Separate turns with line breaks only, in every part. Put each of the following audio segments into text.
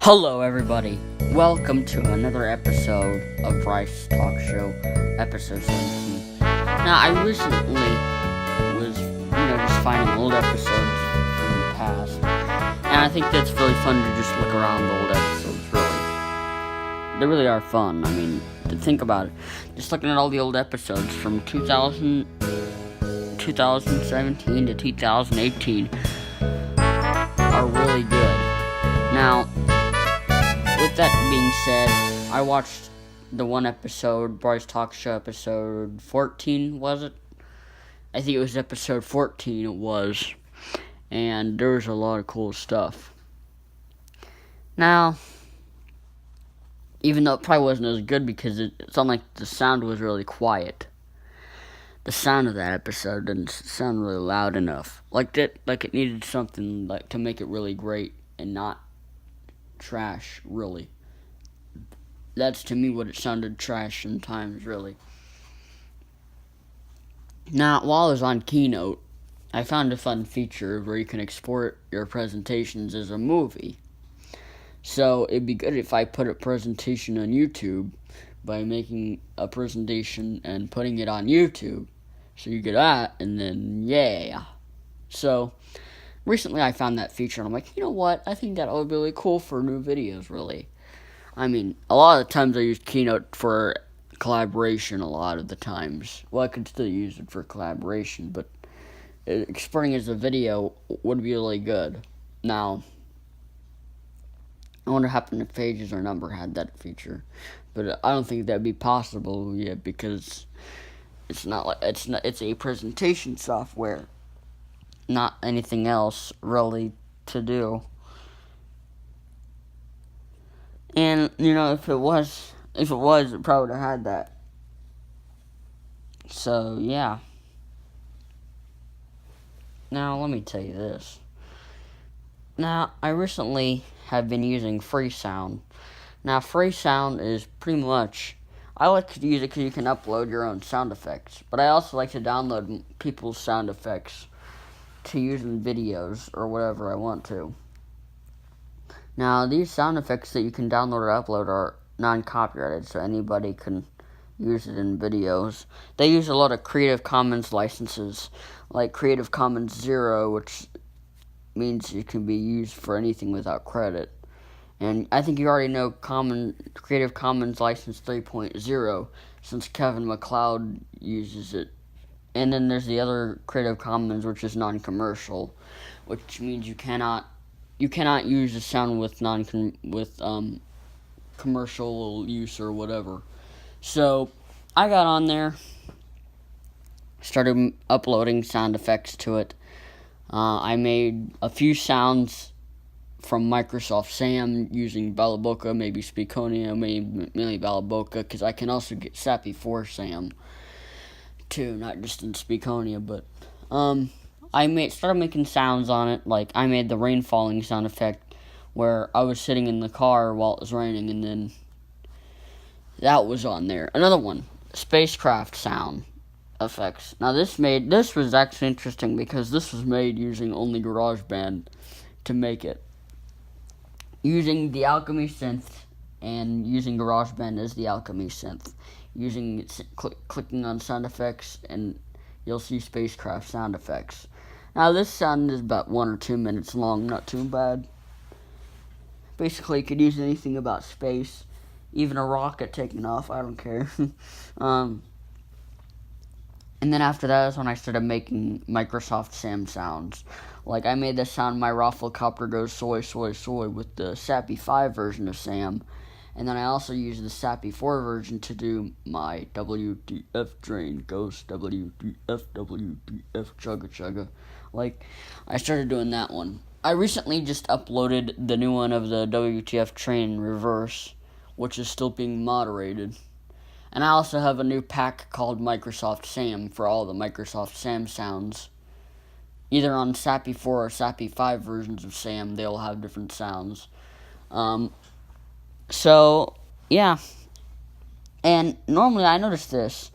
Hello, everybody. Welcome to another episode of Bryce Talk Show, episode 17. Now, I recently was, just finding old episodes from the past, and I think that's really fun to just look around the old episodes, really. They really are fun. I mean, to think about it, just looking at all the old episodes from 2017 to 2018 are really good. Now, with that being said, I watched the one episode, Bryce Talk Show episode 14, was it? I think it was episode 14, it was. And there was a lot of cool stuff. Now, even though it probably wasn't as good because it sounded like the sound was really quiet. The sound of that episode didn't sound really loud enough. Like it needed something like to make it really great and not trash, really. That's to me what it sounded trash sometimes, really. Now, while I was on Keynote, I found a fun feature where you can export your presentations as a movie. So it'd be good if I put a presentation on YouTube by making a presentation and putting it on YouTube. So you get that, and then, yeah. So, recently I found that feature, and I'm like, you know what? I think that would be really cool for new videos, really. I mean, a lot of the times I use Keynote for collaboration a lot of the times. Well, I could still use it for collaboration, but exporting as a video would be really good. Now, I wonder what happened if Pages or Number had that feature, but I don't think that'd be possible yet because it's a presentation software, not anything else really to do. And if it was, it probably would have had that. So yeah. Now let me tell you this. Now I recently have been using Freesound. Now Freesound is pretty much, I like to use it because you can upload your own sound effects. But I also like to download people's sound effects to use in videos or whatever I want to. Now, these sound effects that you can download or upload are non-copyrighted, so anybody can use it in videos. They use a lot of Creative Commons licenses, like Creative Commons 0, which means it can be used for anything without credit. And I think you already know Creative Commons License 3.0, since Kevin MacLeod uses it. And then there's the other Creative Commons, which is non-commercial, which means you cannot use the sound with commercial use or whatever. So I got on there, started uploading sound effects to it. I made a few sounds from Microsoft Sam using Balaboka, maybe Speakonia, mainly Balaboka, because I can also get Sappy for Sam too, not just in Speakonia, but I started making sounds on it. Like I made the rain falling sound effect where I was sitting in the car while it was raining, and then that was on there. Another one, spacecraft sound effects. Now this was actually interesting because this was made using only GarageBand to make it. Using the Alchemy synth and using GarageBand as the Alchemy synth. Clicking on sound effects, and you'll see spacecraft sound effects. Now this sound is about 1 or 2 minutes long, not too bad. Basically, you could use anything about space, even a rocket taking off, I don't care. And then after that is when I started making Microsoft Sam sounds. Like I made the sound my Rafflecopter goes soy, soy, soy with the Sappy 5 version of Sam. And then I also used the Sappy 4 version to do my WTF train ghost, WTF, chugga chugga. Like, I started doing that one. I recently just uploaded the new one of the WTF train in reverse, which is still being moderated. And I also have a new pack called Microsoft Sam for all the Microsoft Sam sounds. Either on Sappy 4 or Sappy 5 versions of Sam, they'll have different sounds. So, yeah. And normally I notice this.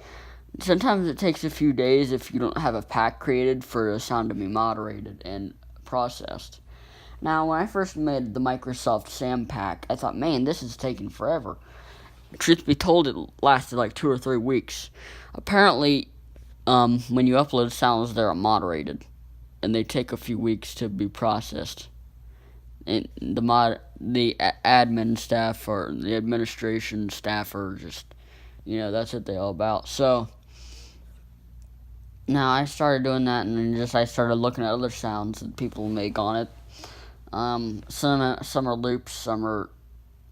Sometimes it takes a few days if you don't have a pack created for a sound to be moderated and processed. Now, when I first made the Microsoft Sam Pack, I thought, man, this is taking forever. Truth be told, it lasted like 2 or 3 weeks. Apparently, when you upload sounds, they're moderated, and they take a few weeks to be processed. And the admin staff or the administration staff are just, that's what they're all about. So now I started doing that, and then I started looking at other sounds that people make on it. Some are loops, some are.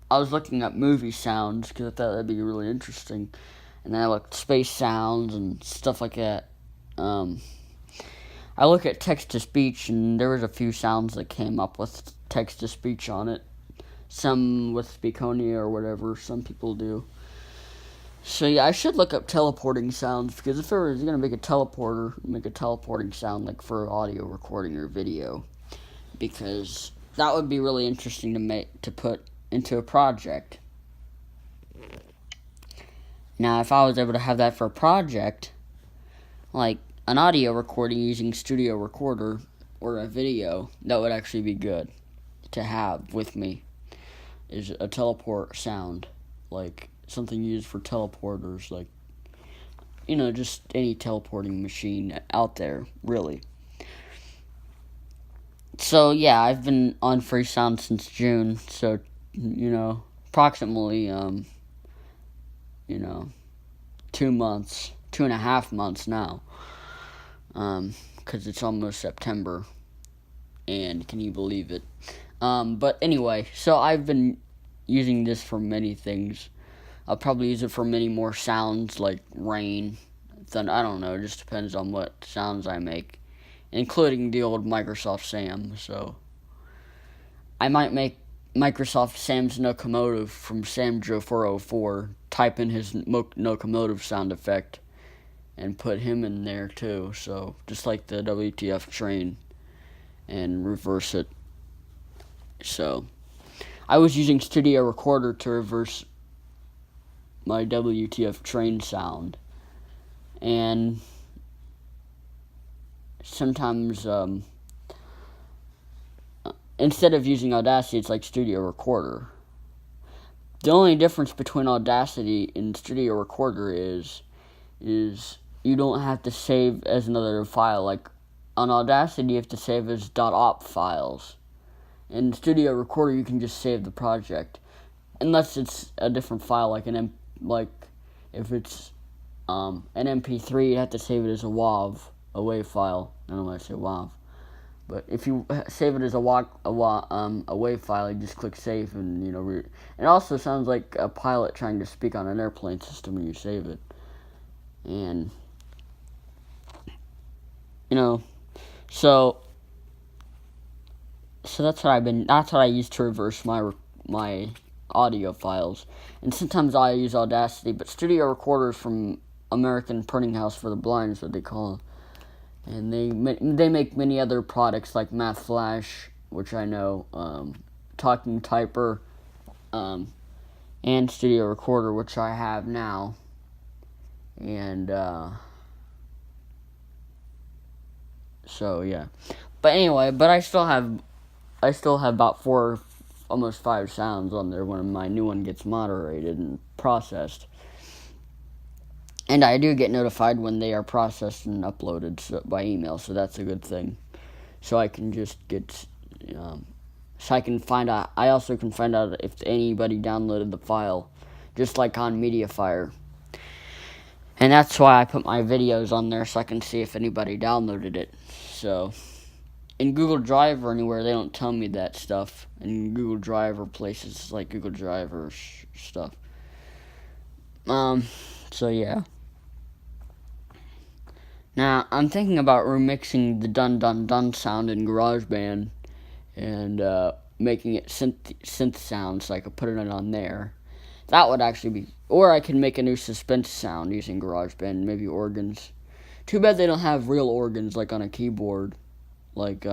I was looking at movie sounds because I thought that'd be really interesting, and then I looked at space sounds and stuff like that. I look at text to speech, and there was a few sounds that came up with text to speech on it. Some with Speakonia or whatever. Some people do. So yeah, I should look up teleporting sounds, because if I was gonna make a teleporting sound like for audio recording or video, because that would be really interesting to put into a project. Now, if I was able to have that for a project, like an audio recording using Studio Recorder or a video, that would actually be good to have with me, is a teleport sound, like something used for teleporters, like, just any teleporting machine out there, really. So, yeah, I've been on Freesound since June, so, approximately, 2.5 months now, because it's almost September, and can you believe it? But anyway, so I've been using this for many things. I'll probably use it for many more sounds, like rain, thunder, I don't know, it just depends on what sounds I make, including the old Microsoft Sam. So I might make Microsoft Sam's Locomotive from SamJoe404, type in his locomotive sound effect, and put him in there too, so just like the WTF train, and reverse it. So I was using Studio Recorder to reverse my WTF train sound, and sometimes instead of using Audacity, it's like Studio Recorder. The only difference between Audacity and Studio Recorder is you don't have to save as another file. Like on Audacity, you have to save as .op files. In Studio Recorder, you can just save the project, unless it's a different file, like if it's an MP3, you have to save it as a WAV, a WAV file. I don't know why I say WAV, but if you save it as a WAV file, you just click save, and it also sounds like a pilot trying to speak on an airplane system when you save it, and so that's what I use to reverse my audio files. And sometimes I use Audacity, but Studio Recorder is from American Printing House for the Blind, is what they call it. And they make many other products like Math Flash, which I know, Talking Typer, and Studio Recorder, which I have now. And so yeah. But anyway, I still have about 4, almost 5 sounds on there when my new one gets moderated and processed. And I do get notified when they are processed and uploaded by email, so that's a good thing. So I can just get, so I can find out. I also can find out if anybody downloaded the file, just like on MediaFire. And that's why I put my videos on there, so I can see if anybody downloaded it. So in Google Drive or anywhere, they don't tell me that stuff. In Google Drive or places like Google Drive or stuff. So yeah. Now, I'm thinking about remixing the dun dun dun sound in GarageBand and making it synth sound, so I could put it on there. That would actually be... Or I could make a new suspense sound using GarageBand, maybe organs. Too bad they don't have real organs, like on a keyboard. Like,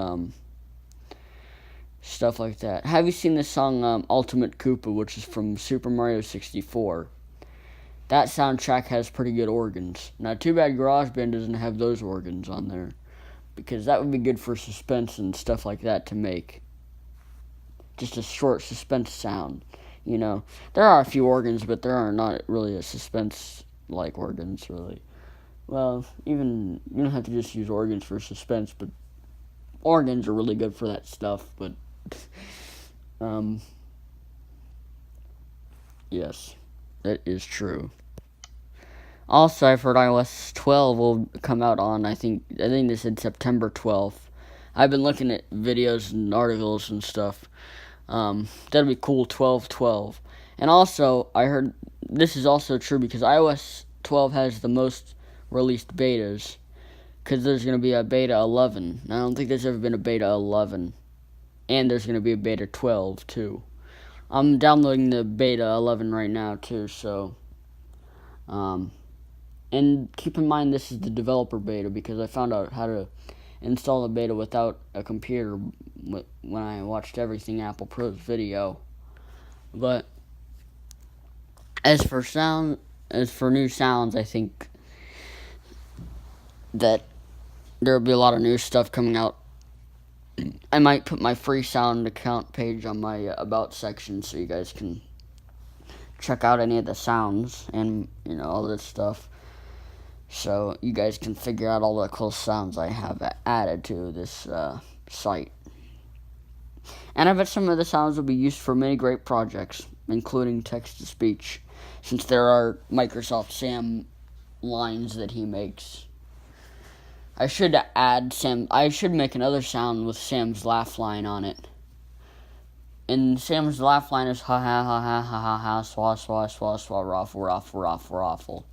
stuff like that. Have you seen the song Ultimate Koopa, which is from Super Mario 64? That soundtrack has pretty good organs. Now, too bad GarageBand doesn't have those organs on there, because that would be good for suspense and stuff like that to make. just a short suspense sound. You know, there are a few organs, but there are not really a suspense like organs, really. Well, even you don't have to just use organs for suspense, but organs are really good for that stuff. But yes, that is true. Also, I've heard iOS 12 will come out on I think they said September 12th. I've been looking at videos and articles and stuff. That'd be cool, 12/12. And also, I heard this is also true because iOS 12 has the most released betas. Because there's going to be a beta 11. I don't think there's ever been a beta 11. And there's going to be a beta 12, too. I'm downloading the beta 11 right now, too, so... and keep in mind this is the developer beta because I found out how to install the beta without a computer when I watched everything Apple Pro's video. But as for new sounds, I think that there'll be a lot of new stuff coming out. I might put my free sound account page on my about section so you guys can check out any of the sounds and all this stuff. So you guys can figure out all the cool sounds I have added to this site. And I bet some of the sounds will be used for many great projects, including text-to-speech, since there are Microsoft Sam lines that he makes. I should make another sound with Sam's laugh line on it. And Sam's laugh line is ha ha ha ha ha ha ha swa swa swa swa raffle raffle raffle raffle.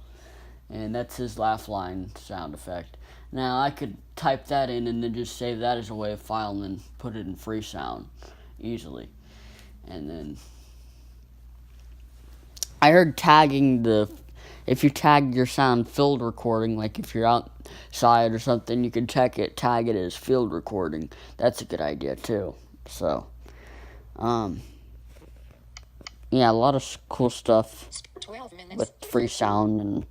And that's his laugh line sound effect. Now, I could type that in and then just save that as a WAV file and then put it in free sound easily. And then I heard if you tag your sound field recording, like if you're outside or something, you could tag it as field recording. That's a good idea too. So, yeah, a lot of cool stuff with free sound, and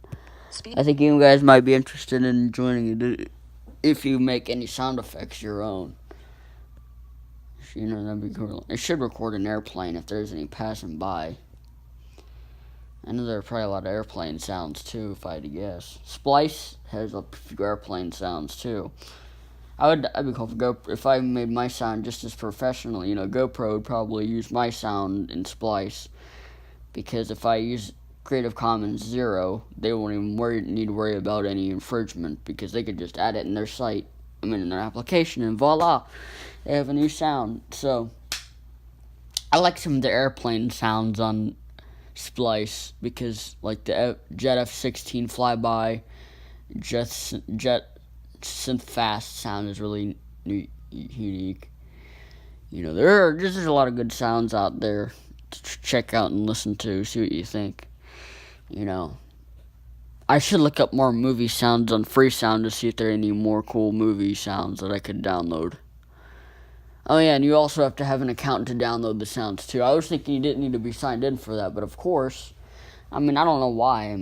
I think you guys might be interested in joining it if you make any sound effects your own. That'd be cool. It should record an airplane if there's any passing by. I know there are probably a lot of airplane sounds too, if I had to guess. Splice has a few airplane sounds too. I'd be cool if I made my sound just as professional. GoPro would probably use my sound in Splice, because if I use Creative Commons 0, they won't even need to worry about any infringement, because they could just add it in their site, in their application, and voila, they have a new sound. So, I like some of the airplane sounds on Splice, because like the Jet F-16 flyby, Jet Synth Fast sound is really unique. There's a lot of good sounds out there to check out and listen to, see what you think. I should look up more movie sounds on free sound to see if there are any more cool movie sounds that I could download. Oh yeah, and you also have to have an account to download the sounds too. I was thinking you didn't need to be signed in for that, but of course, I don't know why.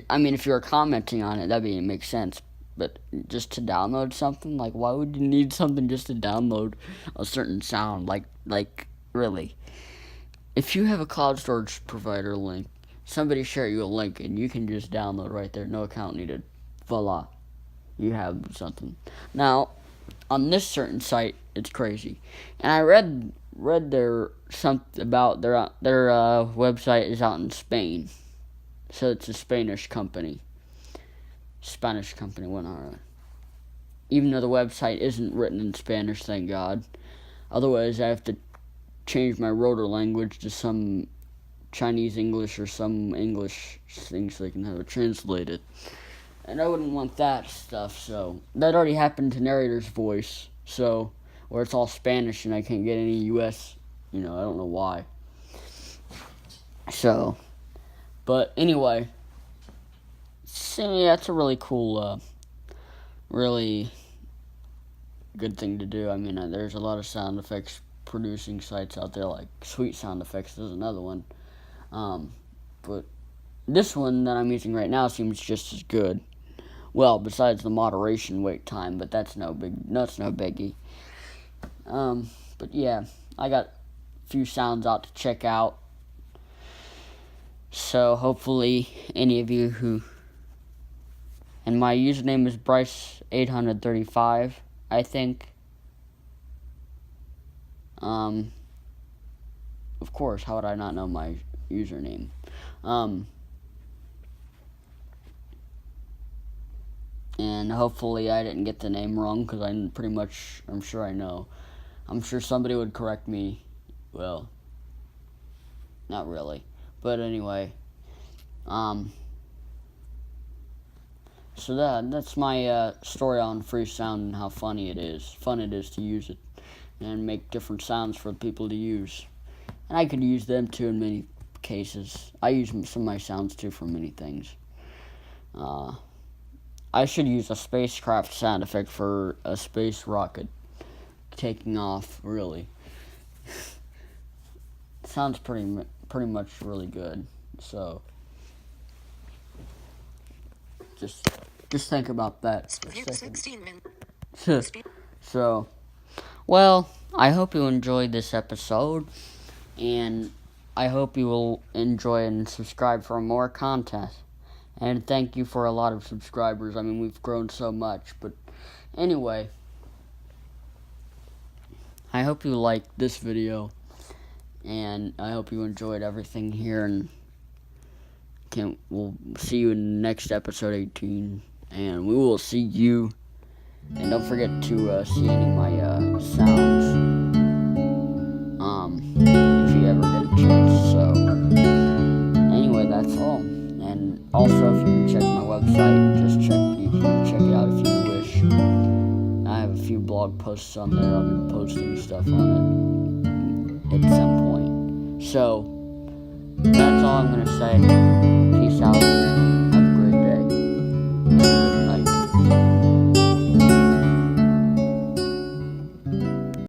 If you were commenting on it, that'd make sense. But just to download something, like, why would you need something just to download a certain sound? Like really? If you have a cloud storage provider link, somebody share you a link and you can just download right there, no account needed. Voila, you have something. Now, on this certain site, it's crazy, and I read their something about their website is out in Spain, so it's a Spanish company, whatnot. Even though the website isn't written in Spanish, thank God. Otherwise, I have to change my rotor language to some Chinese English or some English thing so they can have it translated. And I wouldn't want that stuff, so that already happened to narrator's voice, so where it's all Spanish and I can't get any US, I don't know why. So, but anyway, so yeah, it's a really cool, really good thing to do. There's a lot of sound effects producing sites out there, like Sweet Sound Effects is another one. But this one that I'm using right now seems just as good. Well, besides the moderation wait time, but that's no biggie. But yeah, I got few sounds out to check out. So hopefully any of you who, and my username is Bryce835, I think. Of course, how would I not know my username? And hopefully I didn't get the name wrong, because I'm sure I know. I'm sure somebody would correct me. Well, not really. But anyway, so that's my story on free sound and how fun it is to use it and make different sounds for people to use. And I could use them too in many cases. I use some of my sounds too for many things. I should use a spacecraft sound effect for a space rocket taking off, really. Sounds pretty much really good. So just think about that for a second. So, well, I hope you enjoyed this episode, and I hope you will enjoy and subscribe for more content. And thank you for a lot of subscribers. I mean, we've grown so much. But anyway, I hope you liked this video, and I hope you enjoyed everything here. And we'll see you in the next episode 18, and we will see you. And don't forget to see any of my sounds, if you ever get a chance. So anyway, that's all. And also, if you check my website, you can check it out if you wish. I have a few blog posts on there. I'll be posting stuff on it at some point. So that's all I'm gonna say. Peace out.